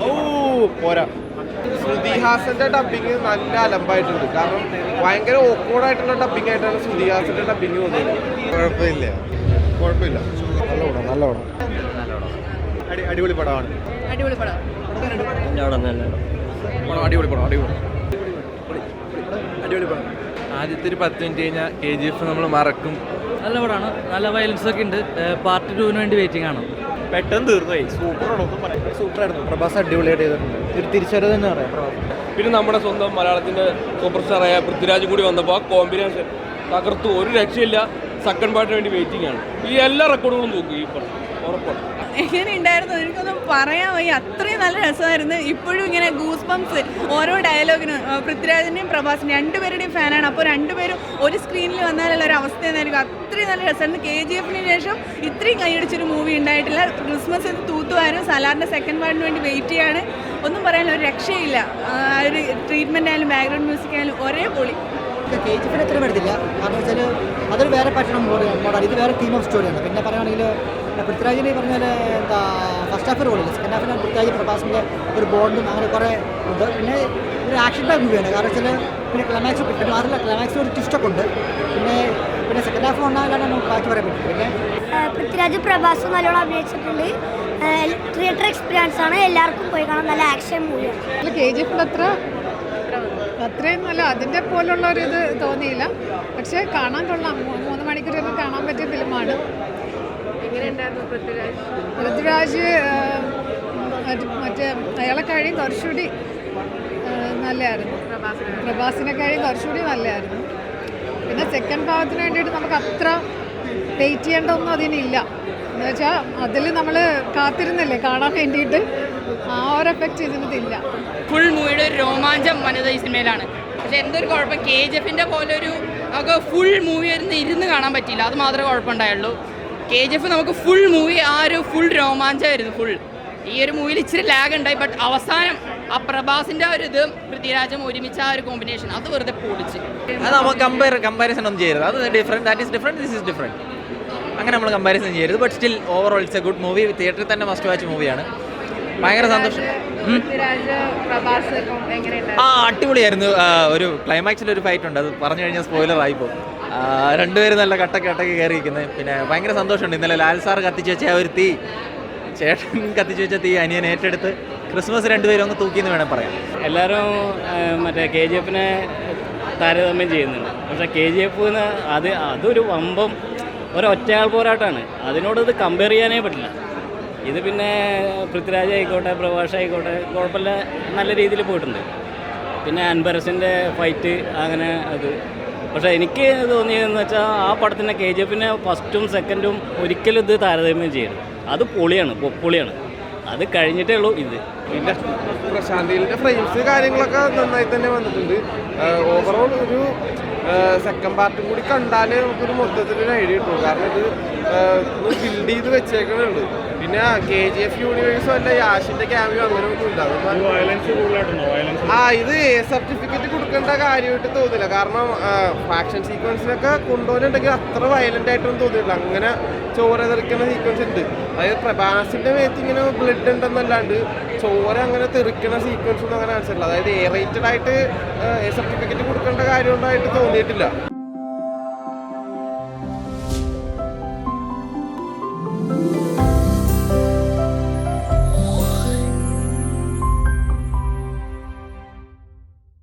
ഓ പോരാ. ശ്രുതിഹാസന്റെ ഡബിങ് നല്ല അലമ്പായിട്ടുണ്ട്. കാരണം ഭയങ്കര ഓക്വേർഡായിട്ടുള്ള ഡബിങ് ആയിട്ടാണ് ശ്രുതിഹാസന്റെ ഡബിങ് തോന്നിയത്. കുഴപ്പമില്ല. നല്ല പടം. അടിപൊളി പടമാണ്. അടിപൊളി പടം. ആദ്യത്തെ ഒരു 10 മിനിറ്റ് കഴിഞ്ഞാൽ KGF നമ്മൾ മറക്കും. നല്ല പടമാണ്. നല്ല വയലൻസ് ഒക്കെ ഉണ്ട്. പാർട്ട് 2 വേണ്ടി വെയിറ്റിംഗ് ആണ്. പെട്ടെന്ന് തീർന്നുപോയി. സൂപ്പറായിരുന്നു. പ്രഭാസ് അടിപൊളിയായിട്ട് ചെയ്തിട്ടുണ്ട്. ഒരു തിരിച്ചറിവ് തന്നെ പറയാം. പിന്നെ നമ്മുടെ സ്വന്തം മലയാളത്തിൻ്റെ സൂപ്പർ സ്റ്റാറായ പൃഥ്വിരാജ് കൂടി വന്നപ്പോൾ ആ കോമ്പിനേഷൻ തകർത്തു. ഒരു രക്ഷയില്ല. സെക്കൻഡ് പാർട്ടിന് വേണ്ടി വെയിറ്റിംഗ് ആണ്. ഈ എല്ലാ റെക്കോർഡുകളും നോക്കും ഈ പടം. ഉറപ്പാണ്. എങ്ങനെ ഉണ്ടായിരുന്നു എനിക്കൊന്നും പറയാൻ വയ്യ. അത്രയും നല്ല രസമായിരുന്നു. ഇപ്പോഴും ഇങ്ങനെ ഗൂസ് ബംസ് ഓരോ ഡയലോഗിനും. പൃഥ്വിരാജിൻ്റെയും പ്രഭാസിൻ്റെയും രണ്ടുപേരുടെയും ഫാനാണ്. അപ്പോൾ രണ്ടുപേരും ഒരു സ്ക്രീനിൽ വന്നാലുള്ള ഒരു അവസ്ഥ എന്നായിരിക്കും. അത്രയും നല്ല രസമായിരുന്നു. KGF-ന് ശേഷം ഇത്രയും കൈയടിച്ചൊരു മൂവി ഉണ്ടായിട്ടില്ല. ക്രിസ്മസ് തൂത്തുവാരും സലാറിൻ്റെ സെക്കൻഡ് പാർട്ടിന് വേണ്ടി വെയിറ്റ് ചെയ്യാണ്. ഒന്നും പറയാനില്ല. ഒരു രക്ഷയില്ല. ഒരു ട്രീറ്റ്മെൻ്റ് ആയാലും ബാക്ക്ഗ്രൗണ്ട് മ്യൂസിക് ആയാലും ഒരേ പൊളി. KGF-ന് എത്ര എടുത്തില്ല. കാരണം വെച്ചാൽ അതൊരു വേറെ പാറ്റേൺ മോഡൽ. ഇത് വേറെ തീം ഓഫ് സ്റ്റോറിയാണ്. പിന്നെ പറയുകയാണെങ്കിൽ പൃഥ്വിരാജിനെ പറഞ്ഞാൽ എന്താ ഫസ്റ്റ് ഹാഫ് റോളില്ല. സെക്കൻഡ് ഹാഫിൽ പൃഥ്വിരാജ് പ്രഭാസിൻ്റെ ഒരു ബോണ്ടും അങ്ങനെ കുറേ ഉണ്ട്. പിന്നെ ഒരു ആക്ഷൻ ബാക്ക് മൂവിയാണ്. കാരണം വെച്ചാൽ പിന്നെ ക്ലൈമാക്സ് പിന്നെ മാത്രമല്ല ക്ലൈമാക്സിൽ ഒരു ട്വിസ്റ്റൊക്കെ ഉണ്ട്. പിന്നെ സെക്കൻഡ് ഹാഫ് വന്നാലാണ് നമുക്ക് ബാക്കി പറയാൻ പറ്റും. പിന്നെ പൃഥ്വിരാജ് പ്രഭാസ് നല്ലോണം അഭിനയിച്ചിട്ടുണ്ട്. തിയേറ്റർ എക്സ്പീരിയൻസ് ആണ്. എല്ലാവർക്കും പോയി കാണാൻ. നല്ല ആക്ഷൻ മൂവിയാണ്. KGF അത്രയും നല്ല അതിൻ്റെ പോലുള്ള ഒരു ഇത് തോന്നിയില്ല. പക്ഷേ കാണാൻ കൊള്ളാം. 3 മണിക്കൂറൊക്കെ കാണാൻ പറ്റിയ ഫിലിമാണ്. പൃഥ്വിരാജ് മറ്റേ അയാളെ കഴിയും കുറച്ചുകൂടി നല്ലതായിരുന്നു. പ്രഭാസിനെ കഴിയും കുറച്ചുകൂടി നല്ലതായിരുന്നു. പിന്നെ സെക്കൻഡ് ഭാഗത്തിന് വേണ്ടിയിട്ട് നമുക്ക് അത്ര വെയിറ്റ് ചെയ്യേണ്ടതൊന്നും അതിനില്ല. എന്ന് വെച്ചാൽ അതിൽ നമ്മൾ കാത്തിരുന്നില്ലേ കാണാൻ വേണ്ടിയിട്ട്. ആ ഒരു എഫക്റ്റ് ഇതിനകത്തില്ല. ഫുൾ മൂവിയുടെ ഒരു രോമാഞ്ചം വനിത ഈ സിനിമയിലാണ്. പക്ഷെ എന്തൊരു കുഴപ്പം KGF-ൻ്റെ പോലെ ഒരു നമുക്ക് ഫുൾ മൂവി ഇരുന്ന് കാണാൻ പറ്റിയില്ല. അത് മാത്രമേ കുഴപ്പമുണ്ടായുള്ളൂ. KGF നമുക്ക് ഫുൾ മൂവി ആ ഒരു ഫുൾ രോമാഞ്ചമായിരുന്നു. ഫുൾ ഈ ഒരു മൂവിയിൽ ഇച്ചിരി ലാഗ് ഉണ്ടായി. ബട്ട് അവസാനം ആ പ്രഭാസിൻ്റെ ഒരു ഇത് പൃഥ്വിരാജും ഒരുമിച്ച് ആ ഒരു കോമ്പിനേഷൻ അത് വെറുതെ പൊളിച്ച്. അത് നമുക്ക് കമ്പാരിസൺ ഒന്നും ചെയ്യരുത്. അത് different. That is different. This is different. അങ്ങനെ നമ്മൾ കമ്പാരിസൺ ചെയ്യരുത്. But still overall it's A good movie. തിയേറ്ററിൽ തന്നെ മസ്റ്റ് വാച്ച് മൂവിയാണ്. ഭയങ്കര സന്തോഷം. അടിപൊളിയായിരുന്നു. ഒരു ക്ലൈമാക്സിൽ ഒരു ഫൈറ്റ് ഉണ്ട്. അത് പറഞ്ഞു കഴിഞ്ഞാൽ സ്പോയിലർ ആയിപ്പോൾ. രണ്ടുപേരും നല്ല കട്ടക്ക് കയറിയിരിക്കുന്നത്. പിന്നെ ഭയങ്കര സന്തോഷമുണ്ട്. ഇന്നലെ ലാൽ സാർ കത്തിച്ച് വെച്ച ആ ഒരു തീ, ചേട്ടൻ കത്തിച്ച് വെച്ച തീ അനിയൻ ഏറ്റെടുത്ത് ക്രിസ്മസ് രണ്ടുപേരും ഒന്ന് തൂക്കിയെന്ന് വേണം പറയാം. എല്ലാവരും മറ്റേ KGF-നെ താരതമ്യം ചെയ്യുന്നുണ്ട്. പക്ഷേ KGF അതൊരു വമ്പം ഒരൊറ്റയാൾ പോരാട്ടമാണ്. അതിനോട് ഇത് കമ്പയർ ചെയ്യാനേ പറ്റില്ല. ഇത് പിന്നെ പൃഥ്വിരാജ് ആയിക്കോട്ടെ പ്രഭാസ് ആയിക്കോട്ടെ കുഴപ്പമില്ല, നല്ല രീതിയിൽ പോയിട്ടുണ്ട്. പിന്നെ അൻബരസിൻ്റെ ഫൈറ്റ് അങ്ങനെ അത്. പക്ഷേ എനിക്ക് തോന്നിയതെന്ന് വെച്ചാൽ ആ പടത്തിൻ്റെ KGF-നെ ഫസ്റ്റും സെക്കൻഡും ഒരിക്കലും ഇത് താരതമ്യം ചെയ്യരുത്. അത് പൊളിയാണ്. അത് കഴിഞ്ഞിട്ടേ ഉള്ളൂ ഇത്. പിന്നെ പ്രശാന്തിൻ്റെ ഫ്രെയിംസ് കാര്യങ്ങളൊക്കെ നന്നായി തന്നെ വന്നിട്ടുണ്ട്. ഓവറോൾ ഒരു സെക്കൻഡ് പാർട്ടും കൂടി കണ്ടാലേ നമുക്കൊരു മൊത്തത്തിലൊരു ഐഡിയ കിട്ടുള്ളൂ. കാരണം ഇത് ബിൽഡ് ചെയ്ത് വെച്ചേക്കുന്നുണ്ട്. പിന്നെ KGF യൂണിവേഴ്സും അല്ല യാഷിൻ്റെ ക്യാമിയോ അങ്ങനെ ഒന്നും ഉണ്ടാകും. ഇത് സർട്ടിഫിക്കറ്റ് കൊടുക്കേണ്ട കാര്യമായിട്ട് തോന്നില്ല. കാരണം ഫാക്ഷൻ സീക്വൻസിനൊക്കെ കൊണ്ടുപോകുന്നുണ്ടെങ്കിൽ അത്ര വയലൻ്റ് ആയിട്ടൊന്നും തോന്നിയില്ല. അങ്ങനെ ചോര തെറിക്കുന്ന സീക്വൻസ് ഉണ്ട്. അതായത് പ്രഭാസിൻ്റെ മേത്ത് ഇങ്ങനെ ബ്ലഡ് ഉണ്ടെന്നല്ലാണ്ട് ചോര അങ്ങനെ തെറിക്കുന്ന സീക്വൻസ് ഒന്നും അങ്ങനെ കാണിച്ചിട്ടില്ല. അതായത് എ റേറ്റഡ് ആയിട്ട് സർട്ടിഫിക്കറ്റ് കൊടുക്കേണ്ട കാര്യം ഉണ്ടായിട്ട് തോന്നിയിട്ടില്ല.